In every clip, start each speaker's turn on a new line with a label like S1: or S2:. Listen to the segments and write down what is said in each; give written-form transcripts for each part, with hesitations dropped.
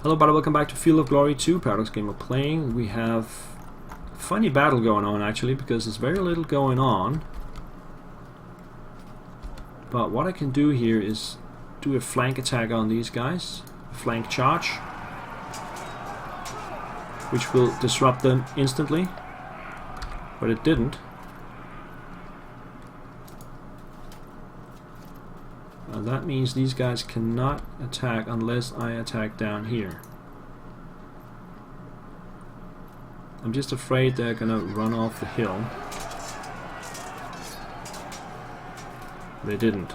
S1: Hello, buddy, welcome back to Field of Glory 2, Paradox Gamer playing. We have a funny battle going on actually, because there's very little going on. But what I can do here is do a flank attack on these guys, a flank charge, which will disrupt them instantly, but it didn't. And that means these guys cannot attack unless I attack down here. I'm just afraid they're gonna run off the hill. They didn't.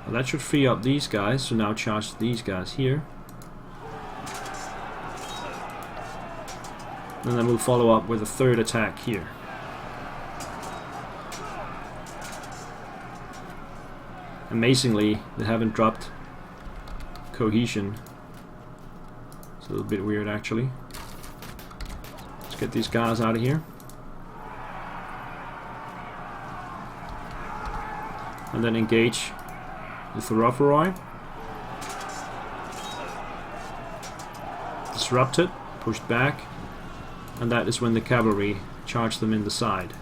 S1: Well, that should free up these guys, so now charge these guys here. And then we'll follow up with a third attack here. Amazingly, they haven't dropped cohesion. It's a little bit weird actually. Let's get these guys out of here. And then engage the thureophoroi. Disrupt it, pushed back, and that is when the cavalry charge them in the side.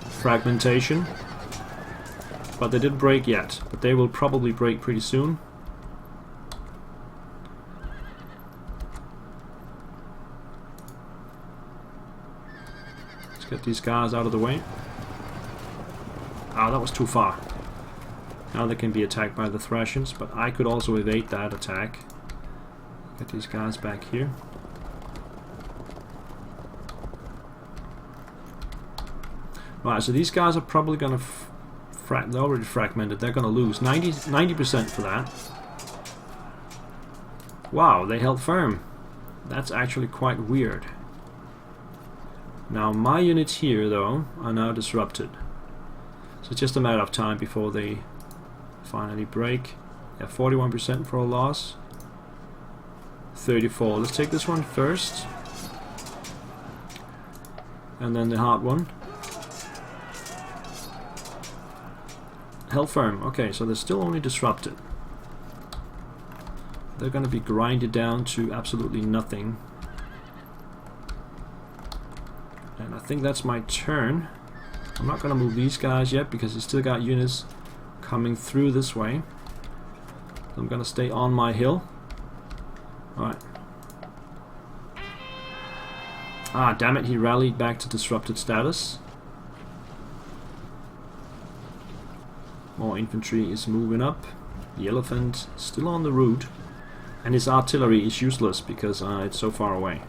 S1: Fragmentation. But they didn't break yet, but they will probably break pretty soon. Let's get these guys out of the way. Ah, that was too far. Now they can be attacked by the Thracians, but I could also evade that attack. Get these guys back here. Right, so these guys are probably gonna they're already fragmented. They're gonna lose 90% for that. Wow, they held firm. That's actually quite weird. Now my units here though are now disrupted, so it's just a matter of time before they finally break. Yeah, 41% for a loss. 34. Let's take this one first, and then the hard one. Held firm. Okay, so they're still only disrupted. They're going to be grinded down to absolutely nothing. And I think that's my turn. I'm not going to move these guys yet because he's still got units coming through this way. So I'm going to stay on my hill. Alright. Ah, damn it, he rallied back to disrupted status. More infantry is moving up. The elephant still on the route, and his artillery is useless because it's so far away.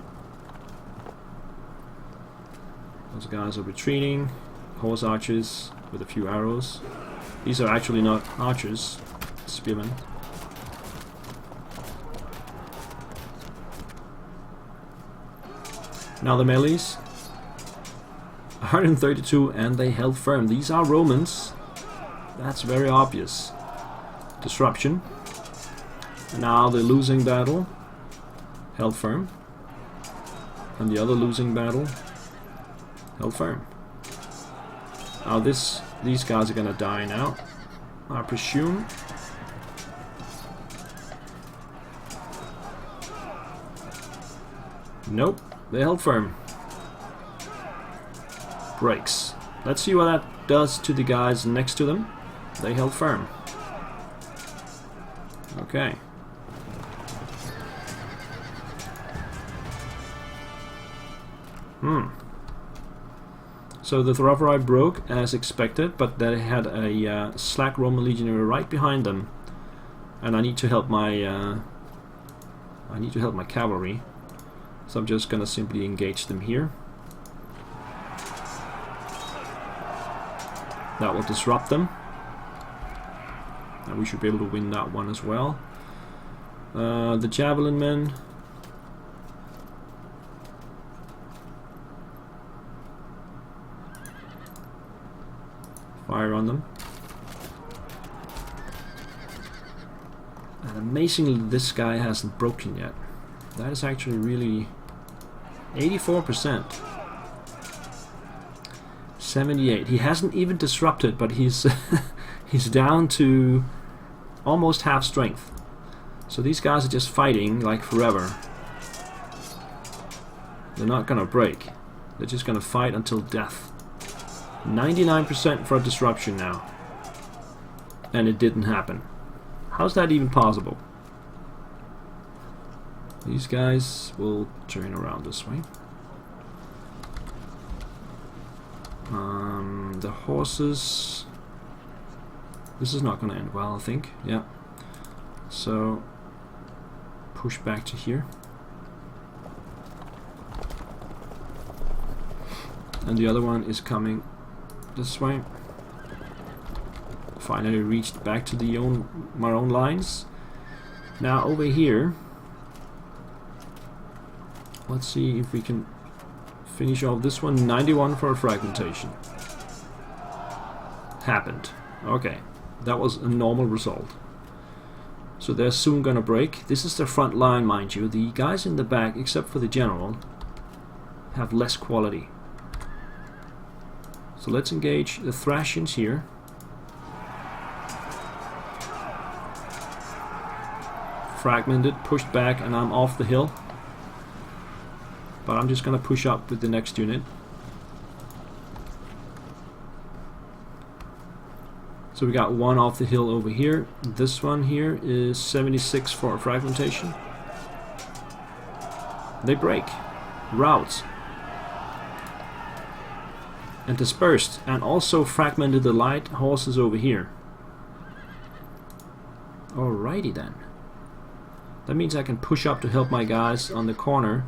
S1: Those guys are retreating. Horse archers with a few arrows. These are actually not archers, spearmen. Now the melees. 132, and they held firm. These are Romans. That's very obvious. Disruption. Now the losing battle held firm, and the other losing battle held firm. Now these guys are gonna die now, I presume. Nope, they held firm. Breaks. Let's see what that does to the guys next to them. They held firm. Okay. So the thureophoroi broke as expected, but they had a slack Roman legionary right behind them, and I need to help my cavalry. So I'm just gonna simply engage them here. That will disrupt them. And we should be able to win that one as well. The javelin men. Fire on them. And amazingly, this guy hasn't broken yet. That is actually really 84%. 78. He hasn't even disrupted, but he's he's down to almost half strength. So these guys are just fighting like forever. They're not gonna break. They're just gonna fight until death. 99% for a disruption now. And it didn't happen. How's that even possible? These guys will turn around this way. The horses... This is not going to end well, I think. Yeah. So, push back to here. And the other one is coming this way. Finally reached back to my own lines. Now over here, let's see if we can finish off this one. 91 for a fragmentation. Happened. Okay, that was a normal result. So they're soon gonna break. This is the front line, mind you. The guys in the back, except for the general, have less quality. So let's engage the Thracians here. Fragmented, pushed back, and I'm off the hill. But I'm just gonna push up with the next unit. So we got one off the hill over here. This one here is 76 for a fragmentation. They break. Rout. And dispersed. And also fragmented the light horses over here. Alrighty then. That means I can push up to help my guys on the corner.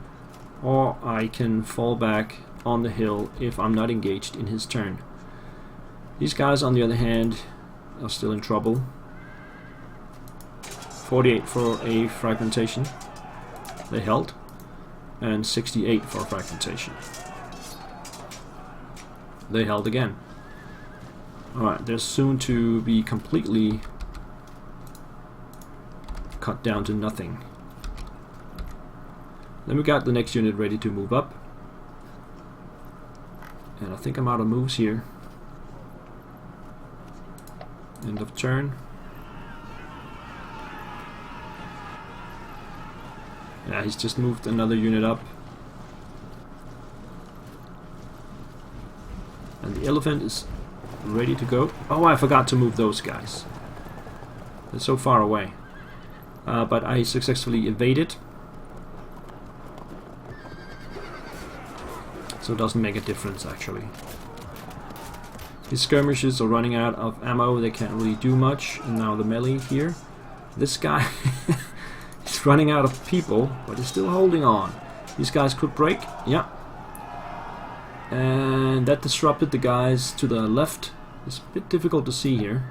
S1: Or I can fall back on the hill if I'm not engaged in his turn. These guys, on the other hand, are still in trouble. 48 for a fragmentation. They held. And 68 for a fragmentation. They held again. Alright, they're soon to be completely cut down to nothing. Then we got the next unit ready to move up. And I think I'm out of moves here. End of turn. Yeah, he's just moved another unit up. And the elephant is ready to go. Oh, I forgot to move those guys. They're so far away. But I successfully evaded. So it doesn't make a difference actually. His skirmishers are running out of ammo, they can't really do much. And now the melee here. This guy is running out of people, but he's still holding on. These guys could break, yeah. And that disrupted the guys to the left. It's a bit difficult to see here,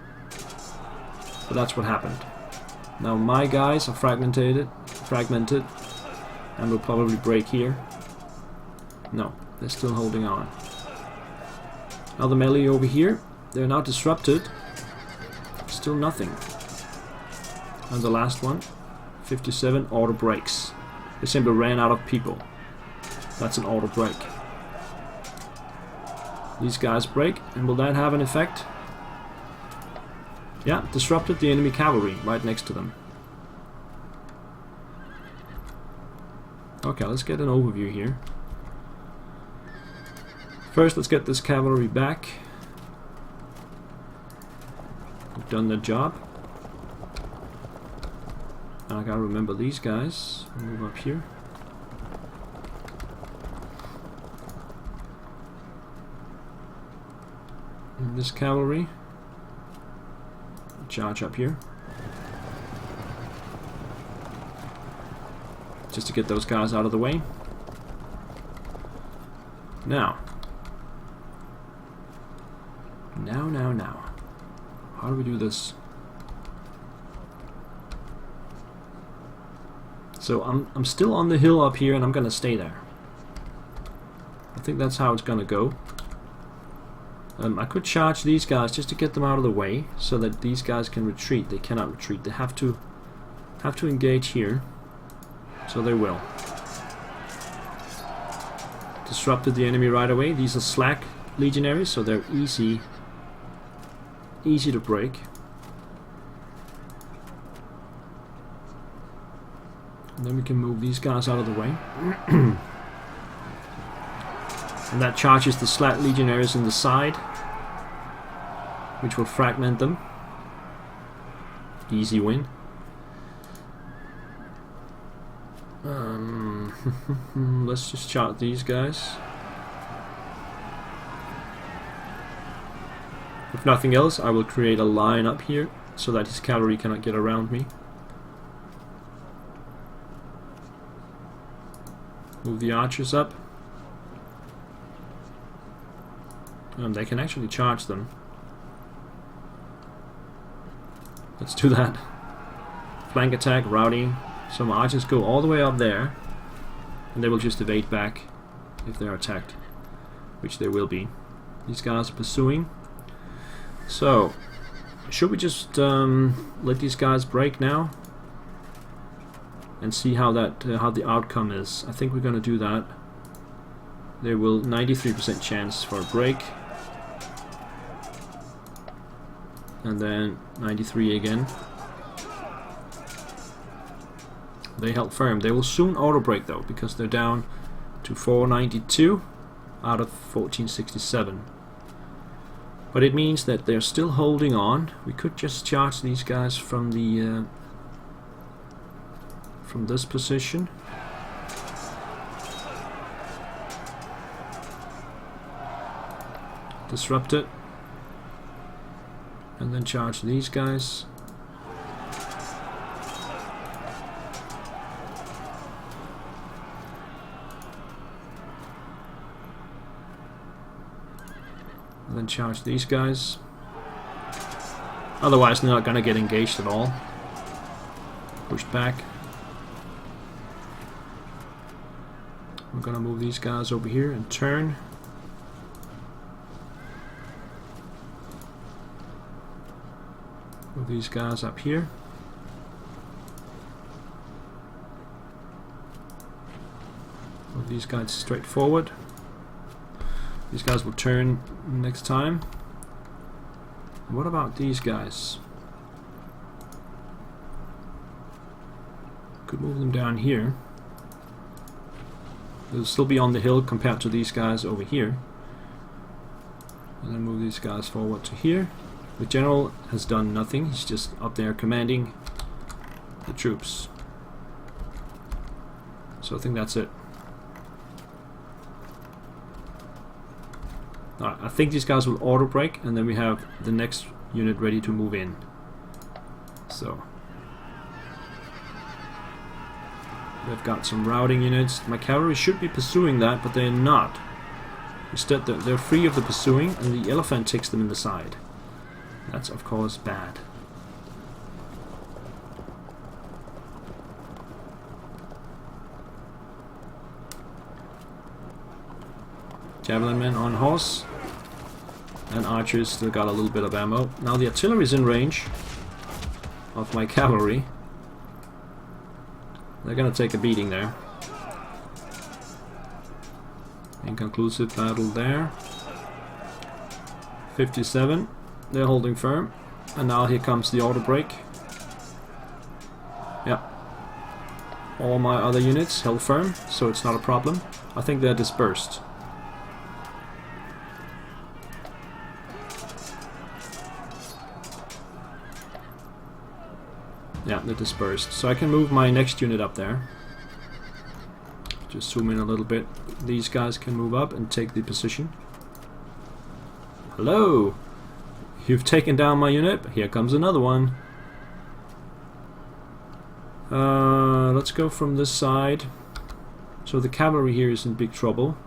S1: but that's what happened. Now my guys are fragmented, and will probably break here. No, they're still holding on. Now the melee over here, they're now disrupted. Still nothing. And the last one, 57, auto breaks. They simply ran out of people. That's an auto break. These guys break, and will that have an effect? Yeah, disrupted the enemy cavalry right next to them. Okay, let's get an overview here. First, let's get this cavalry back. We've done the job. And I gotta remember these guys. Move up here. And this cavalry. Charge up here. Just to get those guys out of the way. Now. Now. How do we do this? So I'm still on the hill up here and I'm gonna stay there. I think that's how it's gonna go. I could charge these guys just to get them out of the way so that these guys can retreat. They cannot retreat. They have to engage here. So they will. Disrupted the enemy right away. These are slack legionaries, so they're easy to break. And then we can move these guys out of the way. And that charges the slack legionaries in the side, which will fragment them. Easy win. Let's just charge these guys. If nothing else, I will create a line up here so that his cavalry cannot get around me. Move the archers up. And they can actually charge them. Let's do that. Flank attack, routing. Some archers go all the way up there, and they will just evade back if they're attacked, which they will be. These guys are pursuing. So, should we just let these guys break now and see how that how the outcome is? I think we're gonna do that. There will 93% chance for a break, and then 93 again. They held firm. They will soon auto break though, because they're down to 492 out of 1467. But it means that they're still holding on. We could just charge these guys from the from this position. Disrupt it, and then charge these guys. And then charge these guys. Otherwise they're not gonna get engaged at all. Pushed back. We're gonna move these guys over here and turn. Move these guys up here. Move these guys straight forward. These guys will turn next time. What about these guys? Could move them down here. They'll still be on the hill compared to these guys over here. And then move these guys forward to here. The general has done nothing. He's just up there commanding the troops. So I think that's it. I think these guys will auto break, and then we have the next unit ready to move in. So they've got some routing units. My cavalry should be pursuing that, but they're not. Instead, they're free of the pursuing, and the elephant takes them in the side. That's of course bad. Javelin men on horse, and archers still got a little bit of ammo. Now the artillery is in range of my cavalry. They're gonna take a beating there. Inconclusive battle there. 57. They're holding firm, and now here comes the auto break. Yeah. All my other units held firm, so it's not a problem. I think they're dispersed. Yeah, they're dispersed. So I can move my next unit up there. Just zoom in a little bit. These guys can move up and take the position. Hello! You've taken down my unit. Here comes another one. Let's go from this side. So the cavalry here is in big trouble.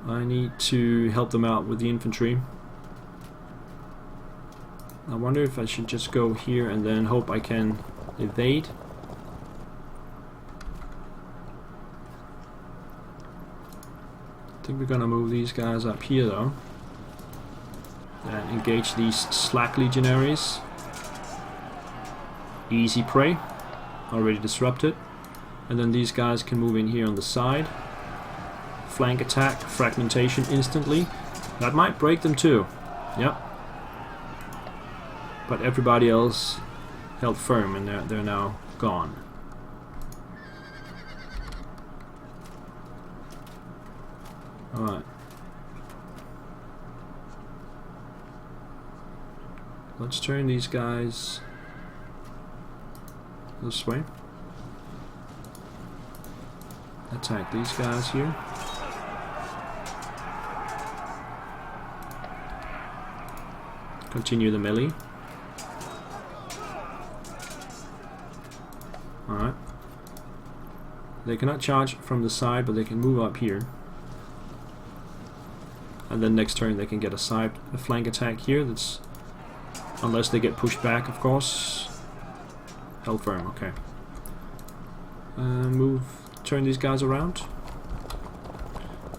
S1: I need to help them out with the infantry. I wonder if I should just go here and then hope I can evade. I think we're gonna move these guys up here though. And engage these slack legionaries. Easy prey. Already disrupted. And then these guys can move in here on the side. Flank attack, fragmentation instantly. That might break them too. Yep. But everybody else held firm, and they're now gone. Alright. Let's turn these guys this way. Attack these guys here. Continue the melee. Alright. They cannot charge from the side, but they can move up here. And then next turn they can get a flank attack here. That's unless they get pushed back, of course. Held firm, okay. Turn these guys around.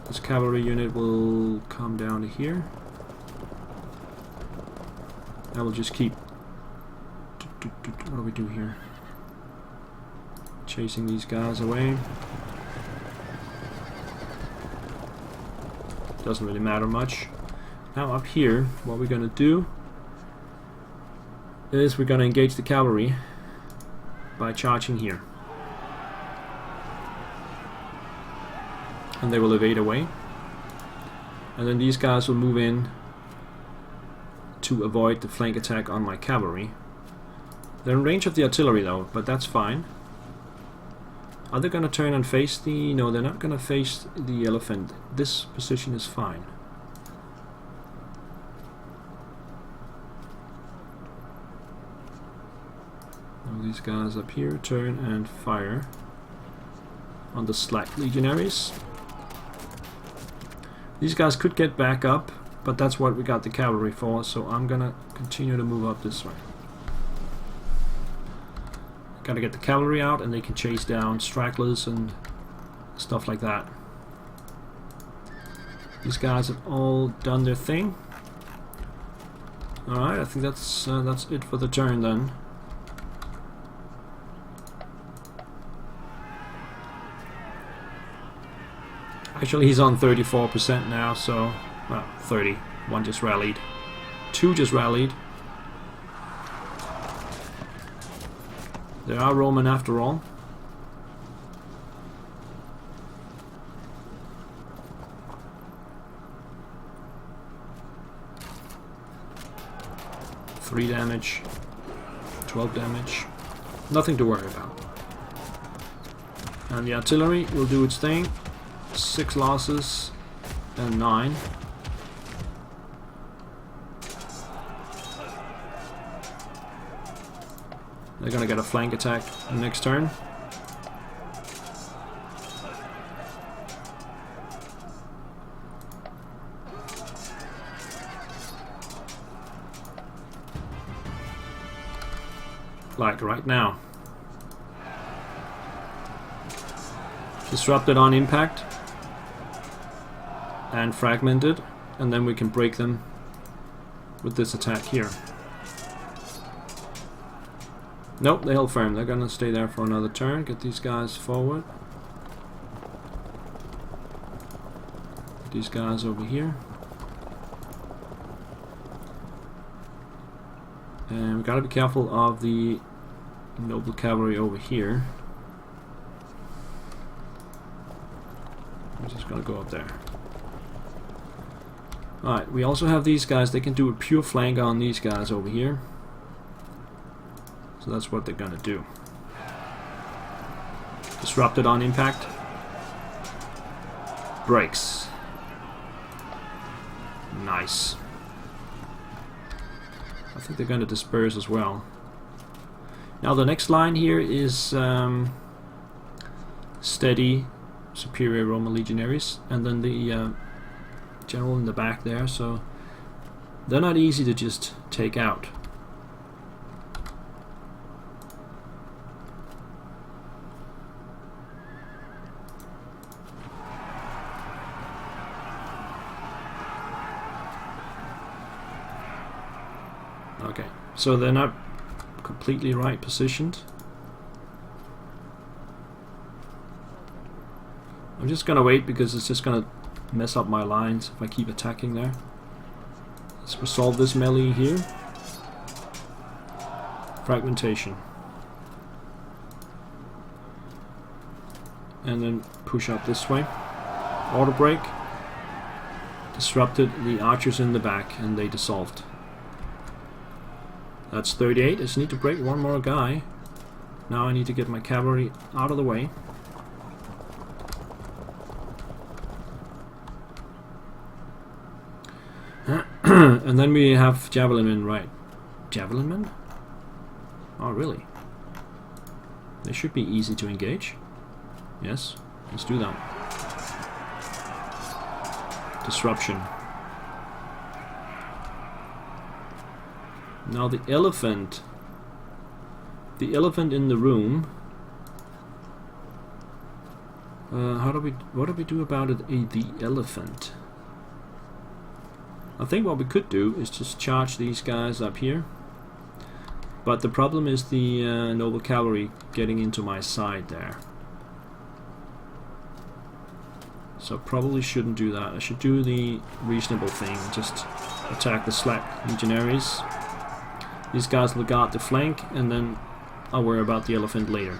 S1: This cavalry unit will come down to here. I will just keep... What do we do here? Chasing these guys away. Doesn't really matter much. Now up here, what we're gonna do is we're gonna engage the cavalry by charging here. And they will evade away. And then these guys will move in to avoid the flank attack on my cavalry. They're in range of the artillery though, but that's fine. Are they going to turn and face the... No, they're not going to face the elephant. This position is fine. Now these guys up here turn and fire on the slack legionaries. These guys could get back up, but that's what we got the cavalry for, so I'm gonna continue to move up this way. Gotta get the cavalry out and they can chase down stragglers and stuff like that. These guys have all done their thing. Alright, I think that's it for the turn then. Actually, he's on 34% now, so... Well, 30. One just rallied. Two just rallied. They are Roman after all. Three damage. 12 damage. Nothing to worry about. And the artillery will do its thing. 6 losses and 9. They're gonna get a flank attack next turn. Like right now. Disrupted on impact. And fragmented. And then we can break them with this attack here. Nope, they held firm. They're gonna stay there for another turn. Get these guys forward. Get these guys over here. And we gotta be careful of the noble cavalry over here. I'm just gonna go up there. Alright, we also have these guys. They can do a pure flank on these guys over here. So that's what they're gonna do. Disrupted on impact. Breaks. Nice. I think they're gonna disperse as well. Now the next line here is steady superior Roman legionaries, and then the general in the back there, so they're not easy to just take out. Okay, so they're not completely right positioned. I'm just gonna wait because it's just gonna mess up my lines if I keep attacking there. Let's resolve this melee here. fragmentation. And then push up this way. Auto break. Disrupted the archers in the back and they dissolved. That's 38. I just need to break one more guy. Now I need to get my cavalry out of the way. And then we have javelin men, right? Javelin men? Oh, really? They should be easy to engage. Yes, let's do that. Disruption. Now the elephant. The elephant in the room. What do we do about it? The elephant. I think what we could do is just charge these guys up here. But the problem is the noble cavalry getting into my side there. So probably shouldn't do that. I should do the reasonable thing. Just attack the slack legionaries. These guys will guard the flank and then I'll worry about the elephant later.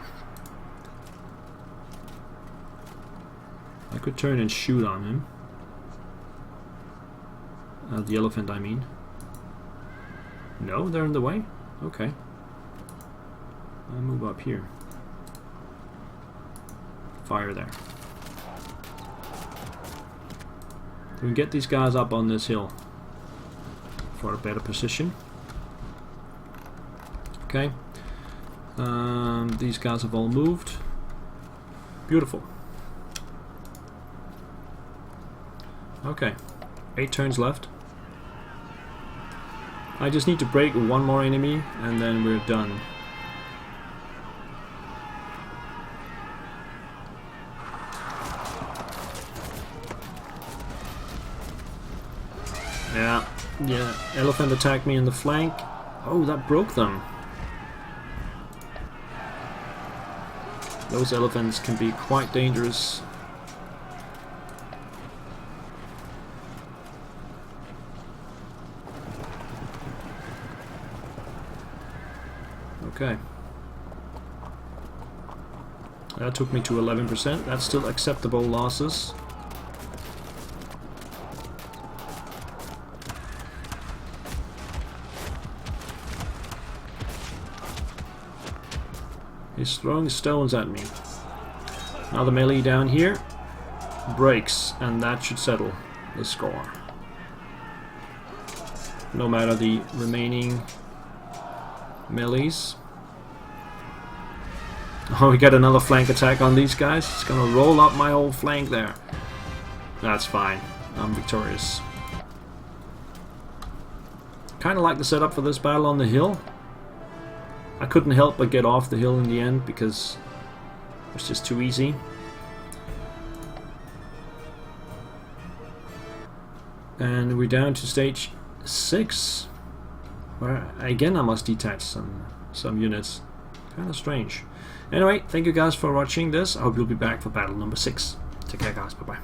S1: I could turn and shoot on him. The elephant, I mean. No, they're in the way? Okay. I'll move up here. Fire there. We can get these guys up on this hill for a better position. Okay. These guys have all moved. Beautiful. Okay. 8 turns left. I just need to break one more enemy and then we're done. Yeah, elephant attacked me in the flank. Oh, that broke them. Those elephants can be quite dangerous. Okay. That took me to 11%. That's still acceptable losses. He's throwing stones at me. Now the melee down here breaks, and that should settle the score. No matter the remaining melees. Oh, we get another flank attack on these guys. It's gonna roll up my whole flank there. That's fine. I'm victorious. Kinda like the setup for this battle on the hill. I couldn't help but get off the hill in the end because it was just too easy. And we're down to stage 6, where again I must detach some units. Kinda strange. Anyway, thank you guys for watching this. I hope you'll be back for battle number 6. Take care guys, bye bye.